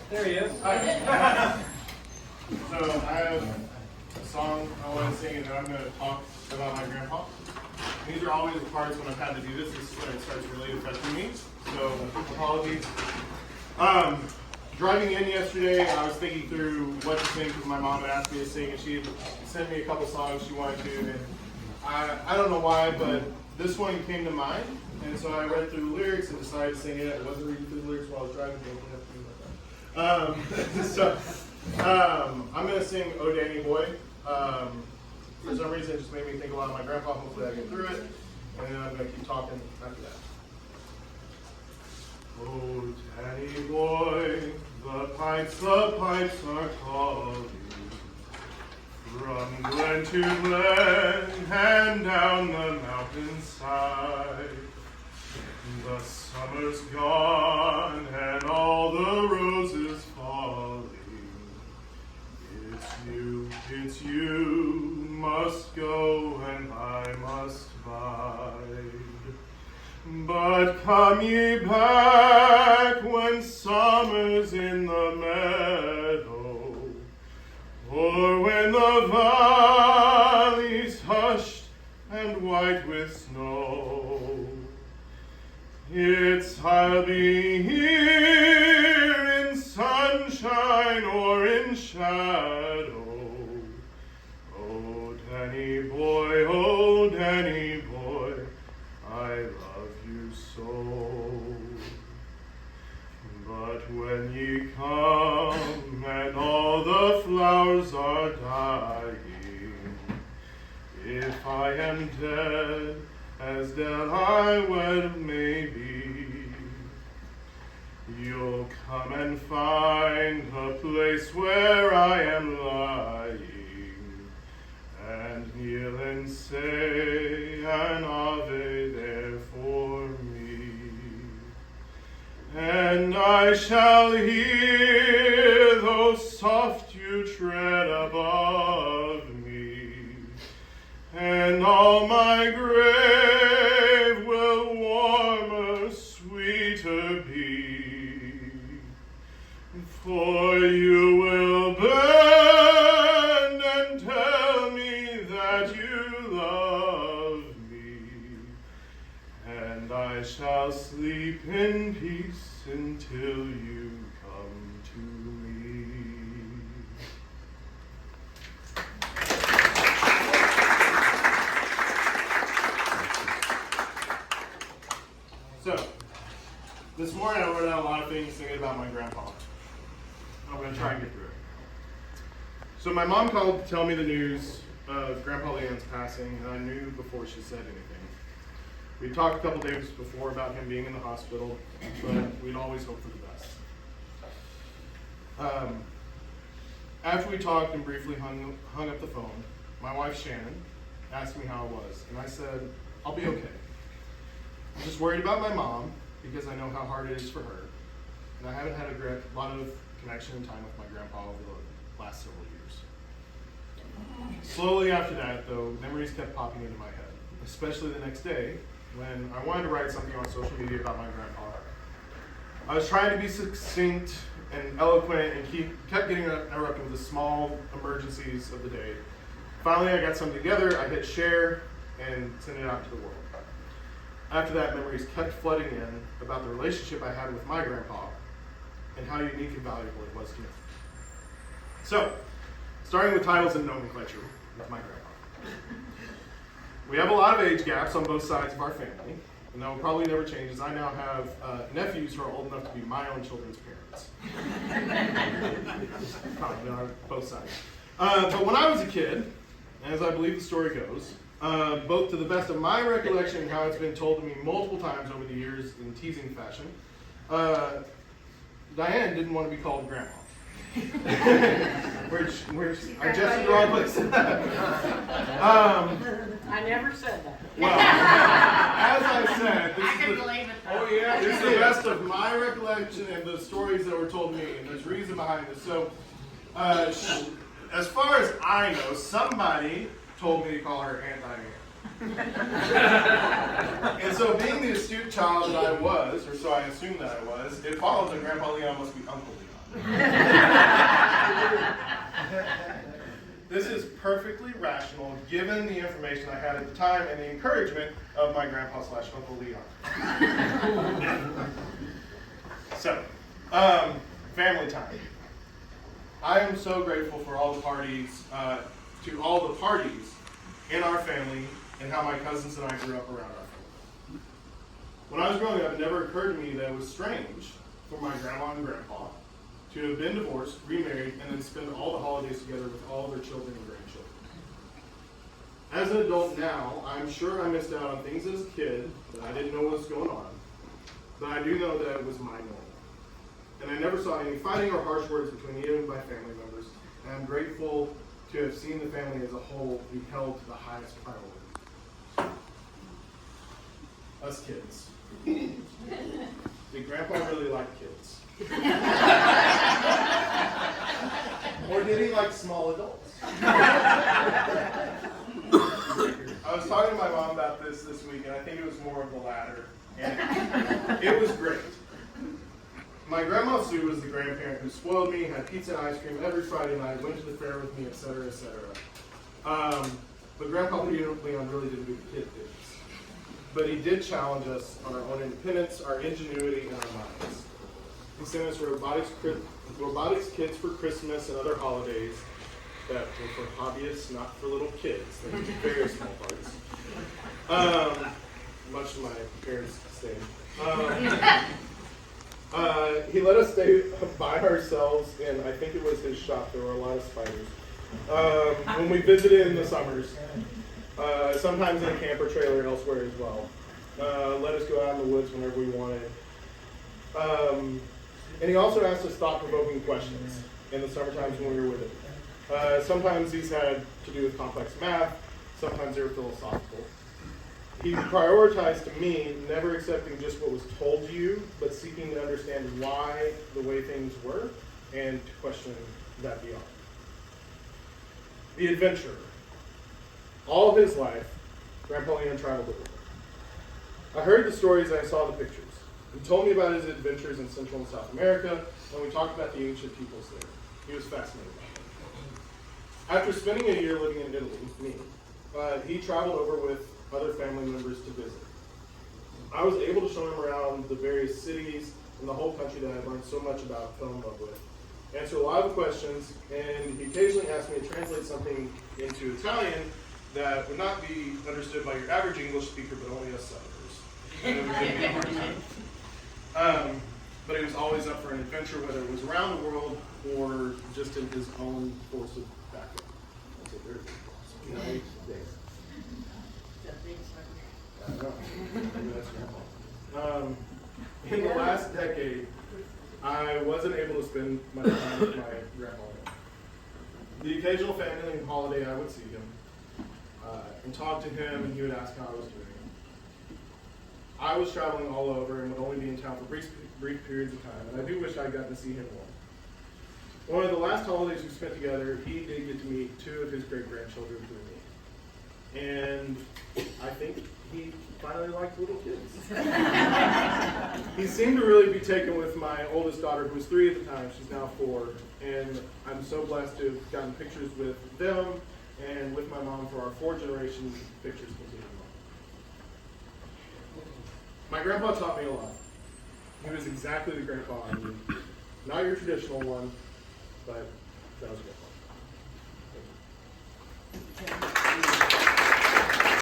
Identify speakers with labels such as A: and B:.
A: There he is.
B: Hi. So I have a song I want to sing, and then I'm going to talk about my grandpa. These are always the parts when I've had to do this. This is when it starts really affecting me. So apologies. Driving in yesterday, I was thinking through what to sing because my mom had asked me to sing, and she had sent me a couple songs she wanted to. And I don't know why, but this one came to mind, and so I read through the lyrics and decided to sing it. I wasn't reading through the lyrics while I was driving. I'm going to sing "Oh Danny Boy." For some reason, it just made me think a lot of my grandpa. Hopefully I get through it, and then I'm going to keep talking after that. Oh, Danny boy, the pipes are calling, from glen to glen and down the mountainside. The summer's gone and all the roses falling. It's you must go and I must bide. But come ye back when summer's in the meadow, or when the valley's hushed and white with snow. I'll be here in sunshine or in shadow. Oh, Danny boy, I love you so. But when ye come and all the flowers are dying, if I am dead, as dead I well may be, you'll come and find a place where I am lying, and kneel and say an Ave there for me. And I shall hear, though soft you tread above me, and all my grave will warmer, sweeter be, for you will bend and tell me that you love me, and I shall sleep in peace until you come to me. So, this morning I wrote down a lot of things thinking about my grandpa. I'm going to try and get through it. So my mom called to tell me the news of Grandpa Leon's passing, and I knew before she said anything. We talked a couple days before about him being in the hospital, but we'd always hope for the best. After we talked and briefly hung up the phone, my wife Shannon asked me how I was, and I said, I'll be okay. I'm just worried about my mom because I know how hard it is for her, and I haven't had a lot of connection and time with my grandpa over the last several years. Slowly after that, though, memories kept popping into my head, especially the next day when I wanted to write something on social media about my grandpa. I was trying to be succinct and eloquent and kept getting interrupted with the small emergencies of the day. Finally, I got something together, I hit share, and sent it out to the world. After that, memories kept flooding in about the relationship I had with my grandpa and how unique and valuable it was to me. So, starting with titles and nomenclature with my grandpa. We have a lot of age gaps on both sides of our family, and that will probably never change as I now have nephews who are old enough to be my own children's parents. Probably on both sides. But when I was a kid, as I believe the story goes, both to the best of my recollection and how it's been told to me multiple times over the years in teasing fashion, Diane didn't want to be called Grandma. which I just the wrong place.
C: I never said that.
B: Well, as I said, this is the best of my recollection and the stories that were told to me, and there's reason behind this. So, as far as I know, somebody told me to call her Aunt Diane. And so, being the astute child that I was, or so I assumed that I was, it followed that Grandpa Leon must be Uncle Leon. given the information I had at the time and the encouragement of my grandpa / Uncle Leon. So, family time. I am so grateful for all the parties, to all the parties in our family and how my cousins and I grew up around our family. When I was growing up, it never occurred to me that it was strange for my grandma and grandpa to have been divorced, remarried, and then spend all the holidays together with all their children and grandchildren. As an adult now, I'm sure I missed out on things as a kid that I didn't know what was going on, but I do know that it was my normal. And I never saw any fighting or harsh words between any of my family members, and I'm grateful to have seen the family as a whole be held to the highest priority. Us kids. Did Grandpa really like kids? Or did he like small adults? I was talking to my mom about this week, and I think it was more of the latter. And it was great. My grandma Sue was the grandparent who spoiled me, had pizza and ice cream every Friday night, went to the fair with me, etc., etc. But Grandpa Leon really didn't do the kid things. But he did challenge us on our own independence, our ingenuity, and our minds. He sent us robotics kits for Christmas and other holidays that were for hobbyists, not for little kids. They were very small parties. Much to my parents' disdain. He let us stay by ourselves, and I think it was his shop. There were a lot of spiders. When we visited in the summers, sometimes in a camper trailer elsewhere as well. Let us go out in the woods whenever we wanted. And he also asked us thought-provoking questions in the summer times when we were with him. Sometimes these had to do with complex math. Sometimes they were philosophical. He prioritized to me never accepting just what was told to you, but seeking to understand why the way things were and to question that beyond. The adventurer. All of his life, Grandpa Leon traveled the world. I heard the stories and I saw the pictures. He told me about his adventures in Central and South America, and we talked about the ancient peoples there. He was fascinated by it. After spending a year living in Italy, he traveled over with other family members to visit. I was able to show him around the various cities and the whole country that I've learned so much about, fell in love with. Answer a lot of the questions, and he occasionally asked me to translate something into Italian that would not be understood by your average English speaker, but only us Southerners. And it would give me a hard time. But he was always up for an adventure, whether it was around the world or just in his own course of background. That's a very big United States. I know. Maybe that's Grandpa. In the last decade, I wasn't able to spend much time with my grandpa. The occasional family and holiday, I would see him and talk to him, and he would ask how I was doing. I was traveling all over and would only be in town for brief periods of time, and I do wish I'd gotten to see him more. One of the last holidays we spent together, he did get to meet two of his great-grandchildren through me. And I think he finally liked little kids. He seemed to really be taken with my oldest daughter, who was 3 at the time. She's now 4. And I'm so blessed to have gotten pictures with them and with my mom for our 4-generation pictures continue. My grandpa taught me a lot. He was exactly the grandpa I needed. Not your traditional one, but that was great.